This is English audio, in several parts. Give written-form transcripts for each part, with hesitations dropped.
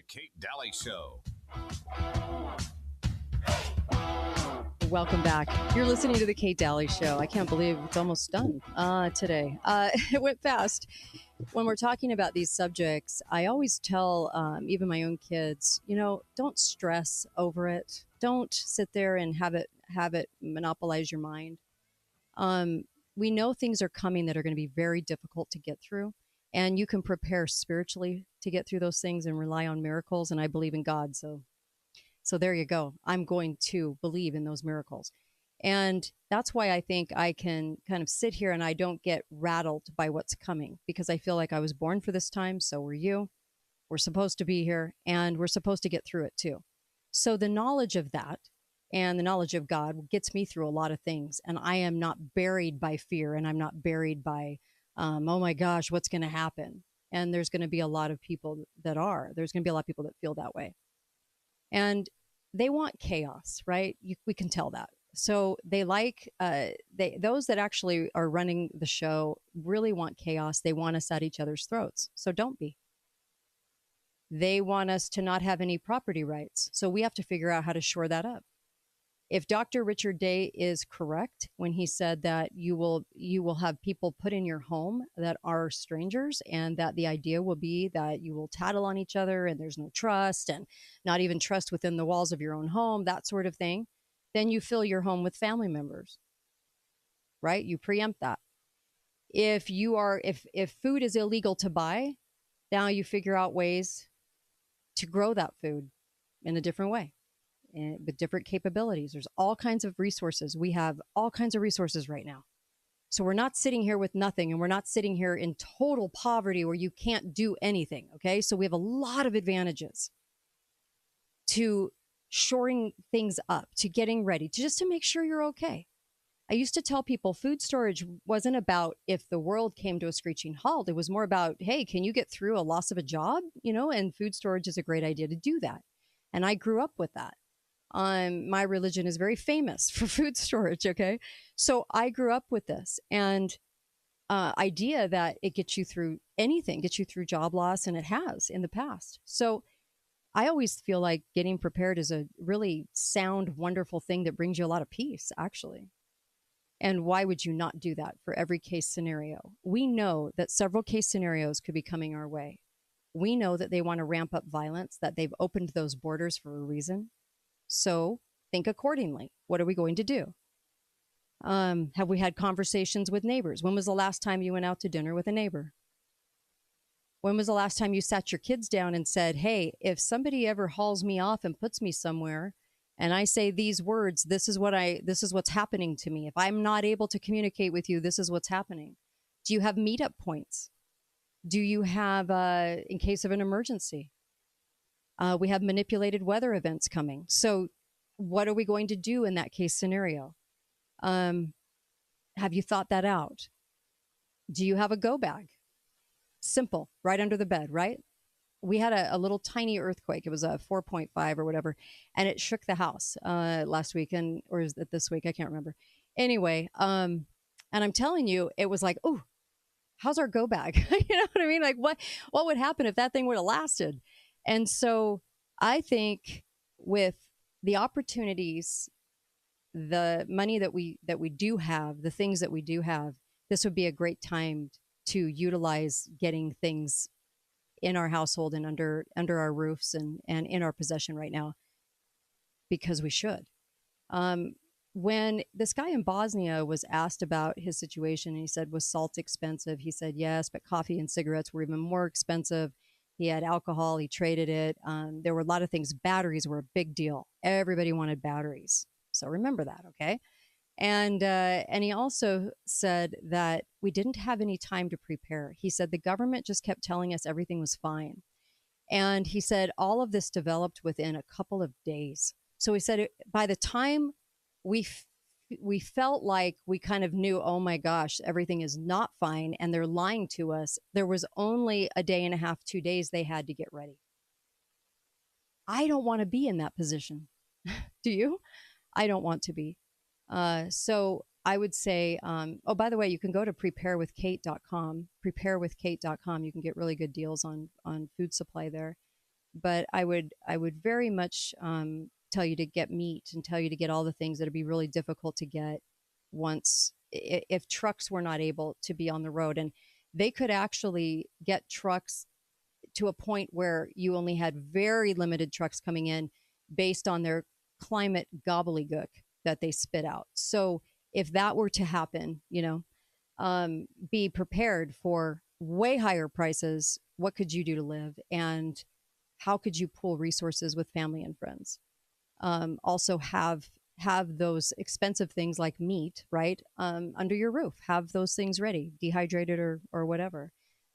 Kate Daly Show. Welcome back. You're listening to the Kate Daly Show. I can't believe it's almost done today. It went fast. When we're talking about these subjects, I always tell even my own kids, don't stress over it. Don't sit there and have it monopolize your mind. We know things are coming that are going to be very difficult to get through, and you can prepare spiritually to get through those things and rely on miracles. And I believe in God, so there you go. I'm going to believe in those miracles. And that's why I think I can kind of sit here and I don't get rattled by what's coming, because I feel like I was born for this time. So were you. We're supposed to be here, and we're supposed to get through it too. So the knowledge of that and the knowledge of God gets me through a lot of things. And I am not buried by fear, and I'm not buried by, oh my gosh, what's going to happen? And there's going to be a lot of people that are. There's going to be a lot of people that feel that way. And they want chaos, right? We can tell that. So they like those that actually are running the show really want chaos. They want us at each other's throats. So don't be. They want us to not have any property rights. So we have to figure out how to shore that up. If Dr. Richard Day is correct when he said that you will have people put in your home that are strangers, and that the idea will be that you will tattle on each other and there's no trust, and not even trust within the walls of your own home, that sort of thing, then you fill your home with family members, right? You preempt that. If food is illegal to buy, now you figure out ways to grow that food in a different way, with different capabilities. There's all kinds of resources. We have all kinds of resources right now. So we're not sitting here with nothing, and we're not sitting here in total poverty where you can't do anything. Okay. So we have a lot of advantages to shoring things up, to getting ready, to make sure you're okay. I used to tell people food storage wasn't about if the world came to a screeching halt. It was more about, hey, can you get through a loss of a job? And food storage is a great idea to do that. And I grew up with that. My religion is very famous for food storage. Okay. So I grew up with this and idea that it gets you through anything, gets you through job loss. And it has in the past. So I always feel like getting prepared is a really sound, wonderful thing that brings you a lot of peace, actually. And why would you not do that for every case scenario? We know that several case scenarios could be coming our way. We know that they want to ramp up violence, that they've opened those borders for a reason. So think accordingly. What are we going to do? Have we had conversations with neighbors? When was the last time you went out to dinner with a neighbor? When was the last time you sat your kids down and said, hey, if somebody ever hauls me off and puts me somewhere and I say these words, this is what's happening to me. If I'm not able to communicate with you, this is what's happening. Do you have meetup points? Do you have, in case of an emergency? We have manipulated weather events coming. So what are we going to do in that case scenario? Have you thought that out? Do you have a go bag? Simple, right under the bed, right? We had a little tiny earthquake. It was a 4.5 or whatever, and it shook the house last weekend, or is it this week? I can't remember. Anyway, and I'm telling you, it was like, oh, how's our go bag? You know what I mean? Like, what would happen if that thing would have lasted? And so I think with the opportunities, the money that we do have, the things that we do have, this would be a great time to utilize getting things in our household and under our roofs and in our possession right now, because we should. When this guy in Bosnia was asked about his situation, and he said, was salt expensive? He said, yes, but coffee and cigarettes were even more expensive. He had alcohol. He traded it. There were a lot of things. Batteries were a big deal. Everybody wanted batteries. So remember that, okay? And he also said that we didn't have any time to prepare. He said the government just kept telling us everything was fine. And he said all of this developed within a couple of days. So he said by the time we felt like we kind of knew, oh my gosh, everything is not fine and they're lying to us, there was only a day and a half, 2 days they had to get ready. I don't want to be in that position. Do you? I don't want to be. So I would say, oh, by the way, you can go to preparewithkate.com, preparewithkate.com. You can get really good deals on food supply there. but I would very much tell you to get meat and tell you to get all the things that would be really difficult to get once if trucks were not able to be on the road. And they could actually get trucks to a point where you only had very limited trucks coming in based on their climate gobbledygook that they spit out. So if that were to happen, be prepared for way higher prices. What could you do to live? And how could you pool resources with family and friends? Also have those expensive things like meat, right, under your roof. Have those things ready, dehydrated or whatever.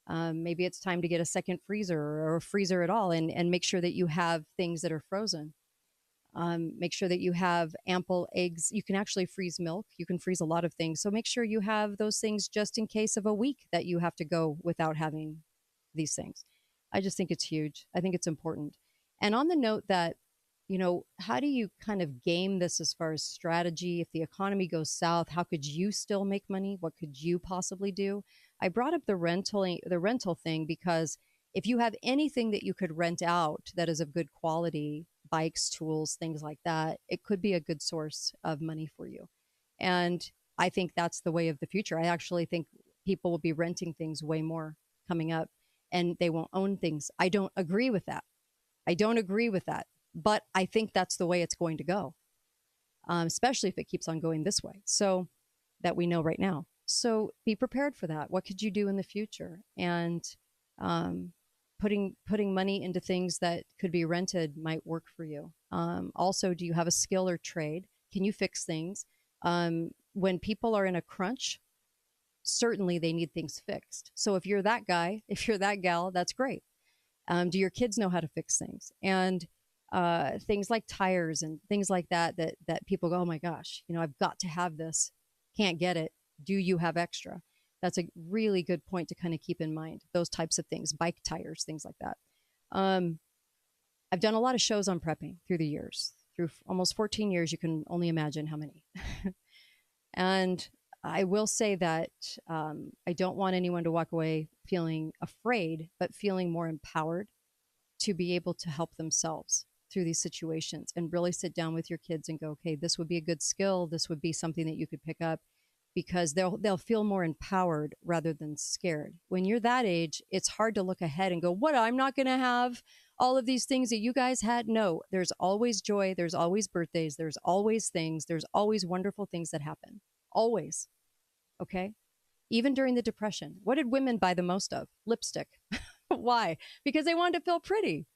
Maybe it's time to get a second freezer or a freezer at all, and make sure that you have things that are frozen. Make sure that you have ample eggs. You can actually freeze milk. You can freeze a lot of things. So make sure you have those things just in case of a week that you have to go without having these things. I just think it's huge. I think it's important. And on the note that, how do you kind of game this as far as strategy? If the economy goes south, how could you still make money? What could you possibly do? I brought up the rental thing because if you have anything that you could rent out that is of good quality, bikes, tools, things like that, it could be a good source of money for you. And I think that's the way of the future. I actually think people will be renting things way more coming up, and they won't own things. I don't agree with that. But I think that's the way it's going to go, especially if it keeps on going this way. So that we know right now. So be prepared for that. What could you do in the future? And putting money into things that could be rented might work for you. Also, do you have a skill or trade? Can you fix things? When people are in a crunch, certainly they need things fixed. So if you're that guy, if you're that gal, that's great. Do your kids know how to fix things? And things like tires and things like that people go, oh my gosh, I've got to have this, can't get it. Do you have extra? That's a really good point to kind of keep in mind. Those types of things, bike tires, things like that. I've done a lot of shows on prepping through the years, through almost 14 years. You can only imagine how many. And I will say that I don't want anyone to walk away feeling afraid, but feeling more empowered to be able to help themselves through these situations and really sit down with your kids and go, okay, this would be a good skill. This would be something that you could pick up, because they'll feel more empowered rather than scared. When you're that age, it's hard to look ahead and go, what, I'm not going to have all of these things that you guys had? No, there's always joy. There's always birthdays. There's always things. There's always wonderful things that happen. Always. Okay? Even during the Depression, what did women buy the most of? Lipstick. Why? Because they wanted to feel pretty.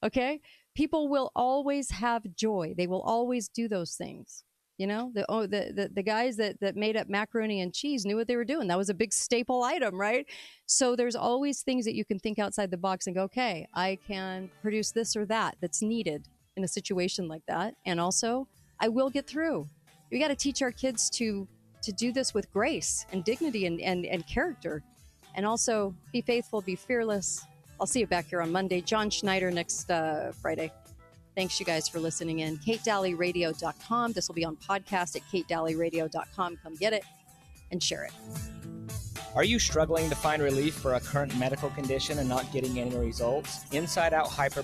Okay? People will always have joy. They will always do those things. The guys that made up macaroni and cheese knew what they were doing. That was a big staple item, right? So there's always things that you can think outside the box and go, okay, I can produce this or that that's needed in a situation like that. And also, I will get through. We got to teach our kids to do this with grace and dignity and character. And also be faithful, be fearless. I'll see you back here on Monday. John Schneider next Friday. Thanks, you guys, for listening in. KateDalleyRadio.com. This will be on podcast at KateDalleyRadio.com. Come get it and share it. Are you struggling to find relief for a current medical condition and not getting any results? Inside Out Hyperbaric